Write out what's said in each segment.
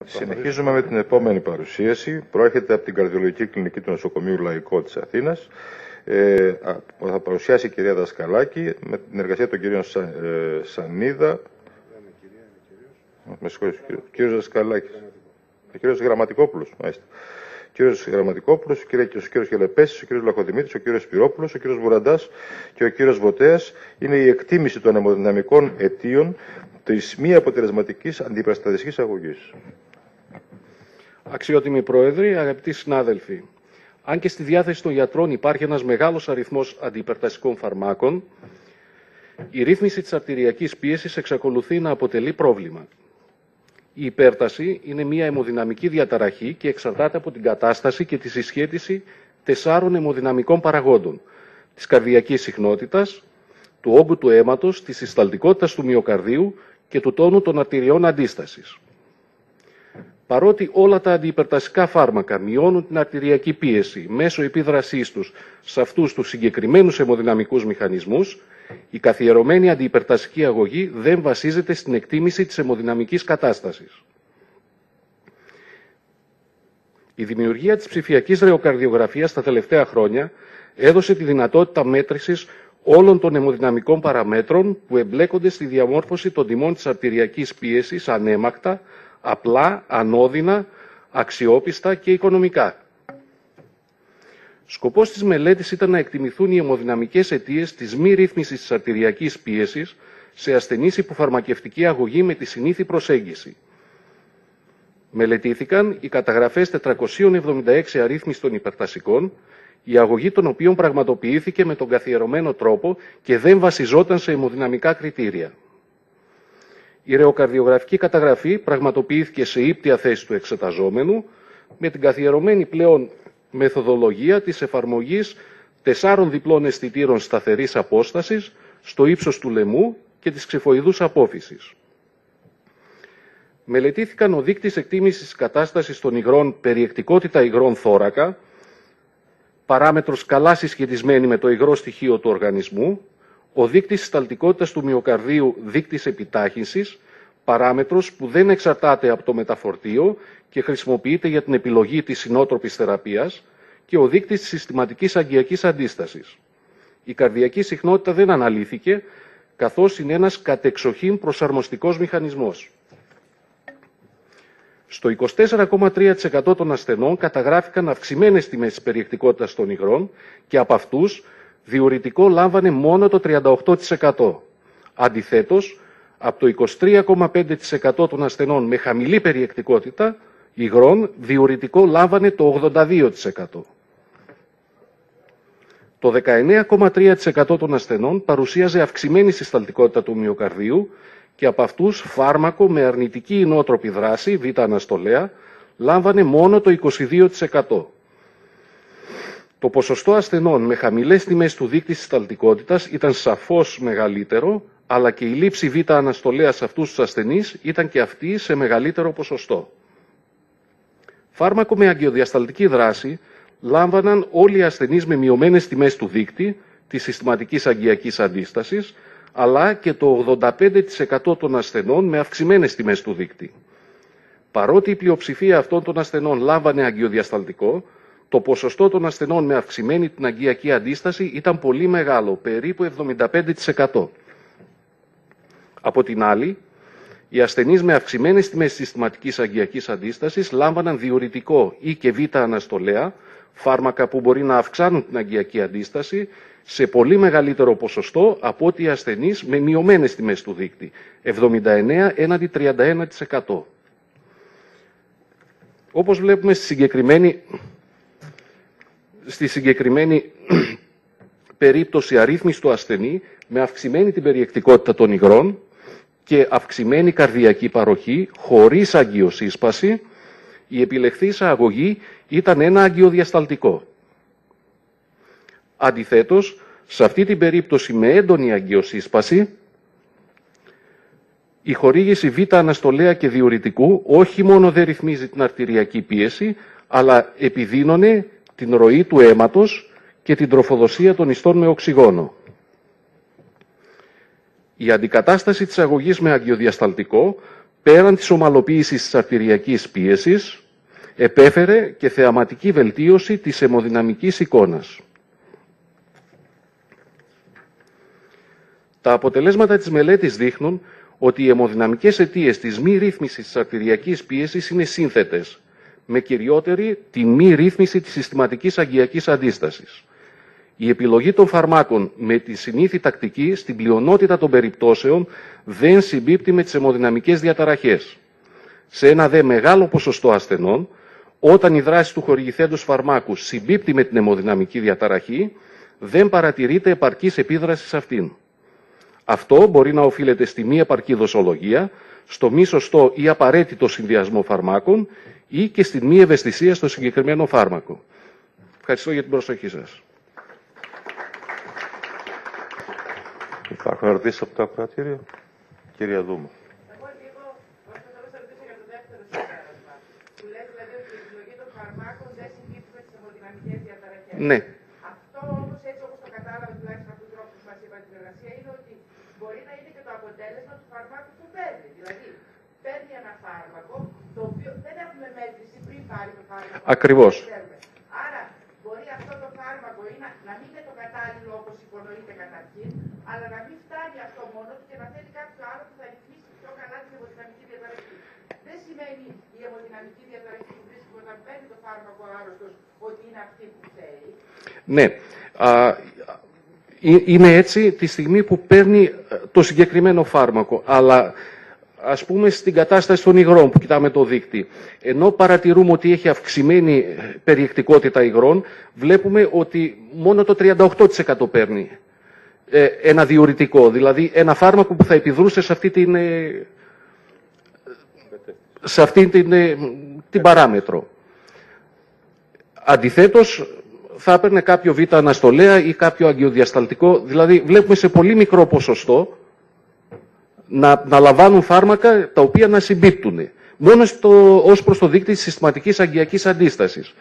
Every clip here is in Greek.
Συνεχίζουμε με την επόμενη παρουσίαση. Προέρχεται από την Καρδιολογική Κλινική του Νοσοκομείου Λαϊκό της Αθήνας. Θα παρουσιάσει η κυρία Δασκαλάκη με την εργασία των κυρίων Σανίδα. Με συγχωρείτε, κύριος Δασκαλάκης. Ο κύριος Γραμματικόπουλος. Μάλιστα. Ο κύριος Γραμματικόπουλος, ο κύριος Γελεπέσης, ο κύριος Λαχοδημήτρης, ο κύριος Σπυρόπουλος, ο κύριος Βουραντάς και ο κύριος Βοτέας είναι η εκτίμηση των αιμοδυναμικών αιτίων της μη αποτελεσματικής αντιπεραστατικής αγωγής. Αξιότιμοι Πρόεδροι, αγαπητοί συνάδελφοι, αν και στη διάθεση των γιατρών υπάρχει ένας μεγάλος αριθμός αντιυπερτασικών φαρμάκων, η ρύθμιση της αρτηριακής πίεσης εξακολουθεί να αποτελεί πρόβλημα. Η υπέρταση είναι μια αιμοδυναμική διαταραχή και εξαρτάται από την κατάσταση και τη συσχέτιση 4 αιμοδυναμικών παραγόντων: της καρδιακής συχνότητας, του όγκου του αίματος, της συσταλτικότητας του μυοκαρδίου και του τόνου των αρτηριών αντίστασης. Παρότι όλα τα αντιυπερτασικά φάρμακα μειώνουν την αρτηριακή πίεση μέσω επίδρασής τους σε αυτούς τους συγκεκριμένους αιμοδυναμικούς μηχανισμούς, η καθιερωμένη αντιυπερτασική αγωγή δεν βασίζεται στην εκτίμηση της αιμοδυναμικής κατάστασης. Η δημιουργία της ψηφιακής ρεοκαρδιογραφίας τα τελευταία χρόνια έδωσε τη δυνατότητα μέτρησης όλων των αιμοδυναμικών παραμέτρων που εμπλέκονται στη διαμόρφωση των τιμών της αρτηριακής πίεσης ανέμακτα, απλά, ανώδυνα, αξιόπιστα και οικονομικά. Σκοπός της μελέτης ήταν να εκτιμηθούν οι αιμοδυναμικές αιτίες της μη ρύθμισης της αρτηριακής πίεσης σε ασθενείς υποφαρμακευτική αγωγή με τη συνήθη προσέγγιση. Μελετήθηκαν οι καταγραφές 476 αρρύθμιστων υπερτασικών, η αγωγή των οποίων πραγματοποιήθηκε με τον καθιερωμένο τρόπο και δεν βασιζόταν σε αιμοδυναμικά κριτήρια. Η ρεοκαρδιογραφική καταγραφή πραγματοποιήθηκε σε ύπτια θέση του εξεταζόμενου με την καθιερωμένη πλέον μεθοδολογία της εφαρμογής 4 διπλών αισθητήρων σταθερής απόστασης στο ύψος του λαιμού και της ξυφοειδούς απόφυσης. Μελετήθηκαν ο δείκτης εκτίμησης της κατάστασης των υγρών περιεκτικότητα υγρών θώρακα, παράμετρος καλά συσχετισμένη με το υγρό στοιχείο του οργανισμού, ο δείκτης συσταλτικότητας του μυοκαρδίου, δείκτης επιτάχυνσης, παράμετρος που δεν εξαρτάται από το μεταφορτίο και χρησιμοποιείται για την επιλογή της συνότροπης θεραπείας, και ο δείκτης της συστηματικής αγκιακής αντίστασης. Η καρδιακή συχνότητα δεν αναλύθηκε, καθώς είναι ένας κατεξοχήν προσαρμοστικός μηχανισμός. Στο 24,3% των ασθενών καταγράφηκαν αυξημένες τιμές της περιεκτικότητας των υγρών και από αυτούς διουρητικό λάμβανε μόνο το 38%. Αντιθέτως, από το 23,5% των ασθενών με χαμηλή περιεκτικότητα υγρών διουρητικό λάμβανε το 82%. Το 19,3% των ασθενών παρουσίαζε αυξημένη συσταλτικότητα του μυοκαρδίου και από αυτούς φάρμακο με αρνητική ινότροπη δράση, β-αναστολέα, λάμβανε μόνο το 22%. Το ποσοστό ασθενών με χαμηλές τιμές του δείκτη συσταλτικότητας ήταν σαφώς μεγαλύτερο, αλλά και η λήψη β-αναστολέα σε αυτούς τους ασθενείς ήταν και αυτή σε μεγαλύτερο ποσοστό. Φάρμακο με αγκιοδιασταλτική δράση λάμβαναν όλοι οι ασθενείς με μειωμένες τιμές του δείκτη της συστηματικής αγκιακής αντίστασης, αλλά και το 85% των ασθενών με αυξημένες τιμές του δείκτη. Παρότι η πλειοψηφία αυτών των ασθενών λάμβανε αγκιοδιασταλτικό, το ποσοστό των ασθενών με αυξημένη την αγκιακή αντίσταση ήταν πολύ μεγάλο, περίπου 75%. Από την άλλη, οι ασθενείς με αυξημένες τιμές συστηματικής αγκιακής αντίστασης λάμβαναν διουρητικό ή και β-αναστολέα, φάρμακα που μπορεί να αυξάνουν την αγκιακή αντίσταση, σε πολύ μεγαλύτερο ποσοστό από ότι οι ασθενείς με μειωμένες τιμές του δείκτη, 79 έναντι 31%. Όπως βλέπουμε στη συγκεκριμένη περίπτωση αρρύθμιστου ασθενή με αυξημένη την περιεκτικότητα των υγρών και αυξημένη καρδιακή παροχή χωρίς αγκιοσύσπαση, η επιλεχθήσα αγωγή ήταν ένα αγκιοδιασταλτικό. Αντιθέτως, σε αυτή την περίπτωση με έντονη αγκιοσύσπαση, η χορήγηση β-αναστολέα και διουρητικού όχι μόνο δεν ρυθμίζει την αρτηριακή πίεση, αλλά επιδίνωνε την ροή του αίματος και την τροφοδοσία των ιστών με οξυγόνο. Η αντικατάσταση της αγωγής με αγκιοδιασταλτικό πέραν της ομαλοποίησης της αρτηριακής πίεσης, επέφερε και θεαματική βελτίωση της αιμοδυναμικής εικόνας. Τα αποτελέσματα της μελέτης δείχνουν ότι οι αιμοδυναμικές αιτίες της μη ρύθμισης της αρτηριακής πίεσης είναι σύνθετες, με κυριότερη τη μη ρύθμιση της συστηματικής αγκιακής αντίστασης. Η επιλογή των φαρμάκων με τη συνήθη τακτική στην πλειονότητα των περιπτώσεων δεν συμπίπτει με τις αιμοδυναμικές διαταραχές. Σε ένα δε μεγάλο ποσοστό ασθενών, όταν η δράση του χορηγηθέντος φαρμάκου συμπίπτει με την αιμοδυναμική διαταραχή, δεν παρατηρείται επαρκής επίδραση σε αυτήν. Αυτό μπορεί να οφείλεται στη μη επαρκή δοσολογία, στο μη σωστό ή απαραίτητο συνδυασμό φαρμάκων ή και στη μη ευαισθησία στο συγκεκριμένο φάρμακο. Ευχαριστώ για την προσοχή σας. Υπάρχουν ερωτήσεις από το ακροατήριο? Κυρία Δούμα. Εγώ λίγο θέλω να σας ρωτήσω για το δεύτερο συμπέρασμα. Που λέει δηλαδή ότι η επιλογή των φαρμάκων δεν συμπίπτει με τις αιμοδυναμικές διαταραχές. Ναι. Αυτό όμως, έτσι όπως το κατάλαβα τουλάχιστον από τον τρόπο που μας είπα την εργασία, είναι ότι μπορεί να είναι και το αποτέλεσμα του φαρμάκου που παίρνει. Δηλαδή, παίρνει ένα φάρμακο το οποίο δεν έχουμε μέτρηση πριν πάρει το φάρμακο. Ακριβώς. Άρα, μπορεί αυτό το φάρμακο να μην είναι το κατάλληλο όπως υπονοείται καταρχήν, αλλά να μην φτάνει αυτό μόνο του και να θέλει κάποιο άλλο που θα ρυθμίσει πιο καλά την αιμοδυναμική διαταραχή. Δεν σημαίνει η αιμοδυναμική διαταραχή που βρίσκει όταν παίρνει το φάρμακο ο άρρωστος ότι είναι αυτή που θέλει. Ναι. Είναι έτσι τη στιγμή που παίρνει το συγκεκριμένο φάρμακο, αλλά ας πούμε στην κατάσταση των υγρών που κοιτάμε το δείκτη, ενώ παρατηρούμε ότι έχει αυξημένη περιεκτικότητα υγρών, βλέπουμε ότι μόνο το 38% παίρνει ένα διουρητικό, δηλαδή ένα φάρμακο που θα επιδρούσε σε αυτή την παράμετρο. Αντιθέτως, θα έπαιρνε κάποιο β' αναστολέα ή κάποιο αγκιοδιασταλτικό, δηλαδή βλέπουμε σε πολύ μικρό ποσοστό να λαμβάνουν φάρμακα τα οποία να συμπίπτουν. Μόνο ως προς το δείκτη της συστηματικής αγκιακής αντίστασης.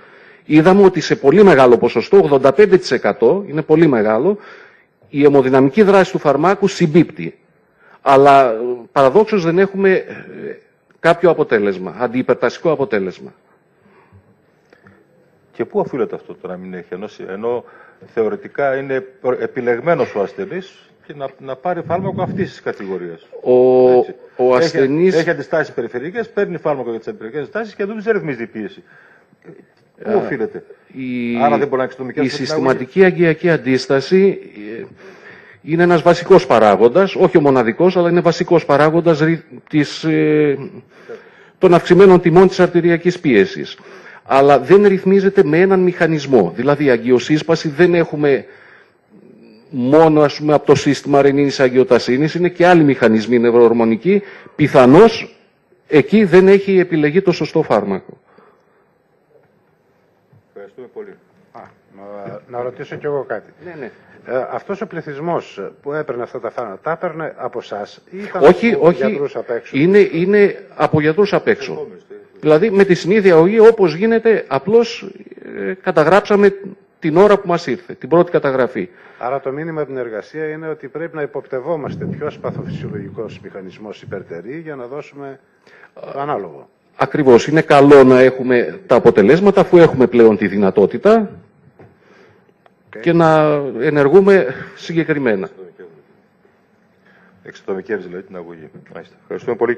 Είδαμε ότι σε πολύ μεγάλο ποσοστό, 85%, είναι πολύ μεγάλο, η αιμοδυναμική δράση του φαρμάκου συμπίπτει. Αλλά παραδόξως δεν έχουμε κάποιο αποτέλεσμα, αντιυπερτασικό αποτέλεσμα. Και πού οφείλεται αυτό το να μην έχει, ενώ θεωρητικά είναι επιλεγμένος ο ασθενής και να πάρει φάρμακο αυτής της κατηγορίας. Ο ασθενής έχει αντιστάσεις περιφερειακές, παίρνει φάρμακο για τις περιφερειακές αντιστάσεις και δεν ρυθμίζει η πίεση. Πού οφείλεται? Άρα δεν μπορεί να εξατομικεύσει. Η συστηματική αγκιακή αντίσταση είναι ένας βασικός παράγοντας, όχι ο μοναδικός, αλλά είναι βασικός παράγοντας των αυξημένων τιμών της αρτηριακής πίεσης. Αλλά δεν ρυθμίζεται με έναν μηχανισμό. Δηλαδή η αγκιοσύσπαση δεν έχουμε μόνο από το σύστημα ρενίνης αγιοτασίνης, είναι και άλλοι μηχανισμοί νευροορμονικοί. Πιθανώς εκεί δεν έχει επιλεγεί το σωστό φάρμακο. Ευχαριστούμε πολύ. Να ρωτήσω κι εγώ κάτι. Ναι. Αυτός ο πληθυσμός που έπαιρνε αυτά τα φάρμακα, τα έπαιρνε από εσάς ή ήταν από γιατρούς απ' έξω? Είναι από γιατρούς απ' έξω. Δηλαδή με τη συνήθεια ογή, όπως γίνεται, απλώς καταγράψαμε την ώρα που μας ήρθε, την πρώτη καταγραφή. Άρα το μήνυμα από την εργασία είναι ότι πρέπει να υποπτευόμαστε ποιος παθοφυσιολογικός μηχανισμός υπερτερεί για να δώσουμε το ανάλογο. Ακριβώς. Είναι καλό να έχουμε τα αποτελέσματα, αφού έχουμε πλέον τη δυνατότητα και να ενεργούμε συγκεκριμένα. Εξατομικεύει δηλαδή την αγωγή. Ευχαριστούμε πολύ.